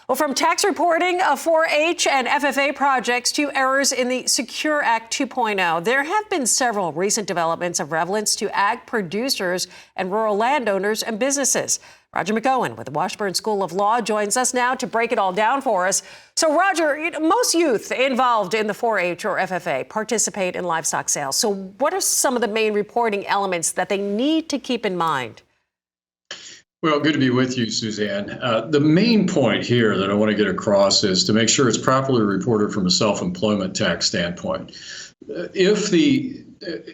Well, from tax reporting of 4-H and FFA projects to errors in the Secure Act 2.0, there have been several recent developments of relevance to ag producers and rural landowners and businesses. Roger McEowen with the Washburn School of Law joins us now to break it all down for us. So, Roger, most youth involved in the 4-H or FFA participate in livestock sales. So what are some of the main reporting elements that they need to keep in mind? Well, good to be with you, Suzanne. The main point here that I want to get across is to make sure it's properly reported from a self-employment tax standpoint. If the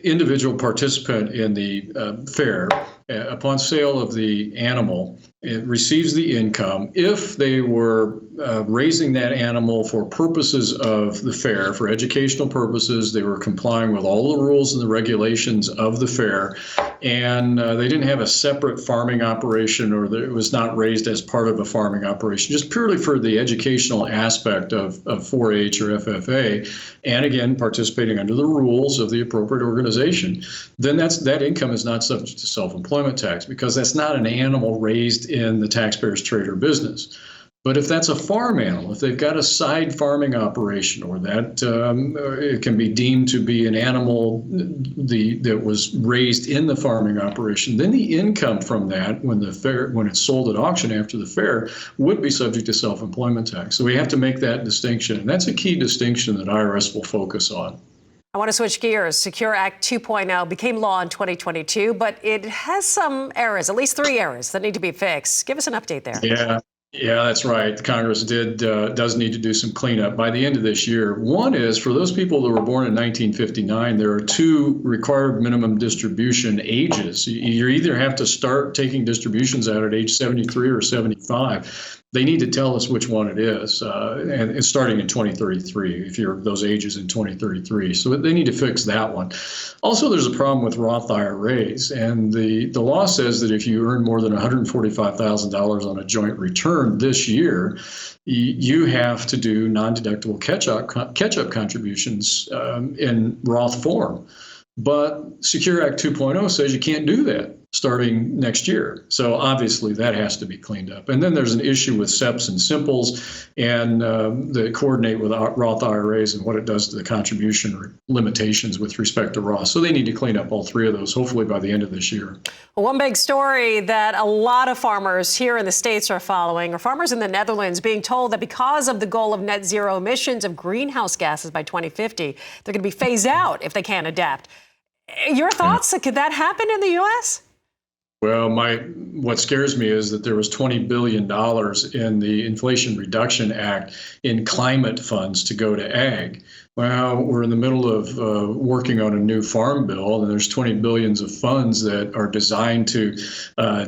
individual participant in the fair, upon sale of the animal, it receives the income, if they were raising that animal for purposes of the fair, for educational purposes, they were complying with all the rules and the regulations of the fair, and they didn't have a separate farming operation, or it was not raised as part of a farming operation, just purely for the educational aspect of 4-H or FFA, and again, participating under the rules of the appropriate organization, then that income is not subject to self-employment tax, because that's not an animal raised in the taxpayer's trade or business. But if that's a farm animal, if they've got a side farming operation, or that it can be deemed to be an animal that was raised in the farming operation, then the income from that, when it's sold at auction after the fair, would be subject to self-employment tax. So we have to make that distinction, and that's a key distinction that IRS will focus on. I want to switch gears. Secure Act 2.0 became law in 2022, but it has some errors, at least 3 errors that need to be fixed. Give us an update there. Yeah, that's right. Congress does need to do some cleanup by the end of this year. One is, for those people that were born in 1959, there are 2 required minimum distribution ages. You either have to start taking distributions out at age 73 or 75. They need to tell us which one it is, and it's starting in 2033, if you're those ages in 2033. So they need to fix that one. Also, there's a problem with Roth IRAs, and the law says that if you earn more than $145,000 on a joint return this year, you have to do non-deductible catch-up contributions in Roth form. But Secure Act 2.0 says you can't do that starting next year. So obviously that has to be cleaned up. And then there's an issue with SEPs and simples, and they coordinate with Roth IRAs and what it does to the contribution limitations with respect to Roth. So they need to clean up all 3 of those, hopefully by the end of this year. Well, one big story that a lot of farmers here in the States are following are farmers in the Netherlands being told that because of the goal of net zero emissions of greenhouse gases by 2050, they're going to be phased out if they can't adapt. Your thoughts? Could that happen in the U.S.? Well, what scares me is that there was $20 billion in the Inflation Reduction Act in climate funds to go to ag. Well, we're in the middle of working on a new farm bill, and there's $20 billion of funds that are designed to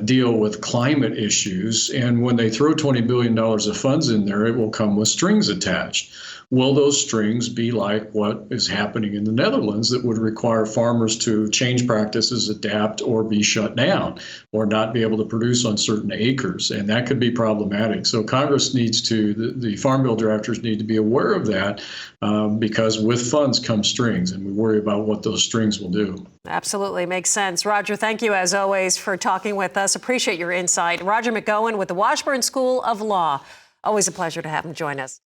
deal with climate issues. And when they throw $20 billion of funds in there, it will come with strings attached. Will those strings be like what is happening in the Netherlands, that would require farmers to change practices, adapt, or be shut down, or not be able to produce on certain acres? And that could be problematic. So Congress needs to, the Farm Bill drafters need to be aware of that, because with funds come strings, and we worry about what those strings will do. Absolutely. Makes sense. Roger, thank you as always for talking with us. Appreciate your insight. Roger McEowen with the Washburn School of Law. Always a pleasure to have him join us.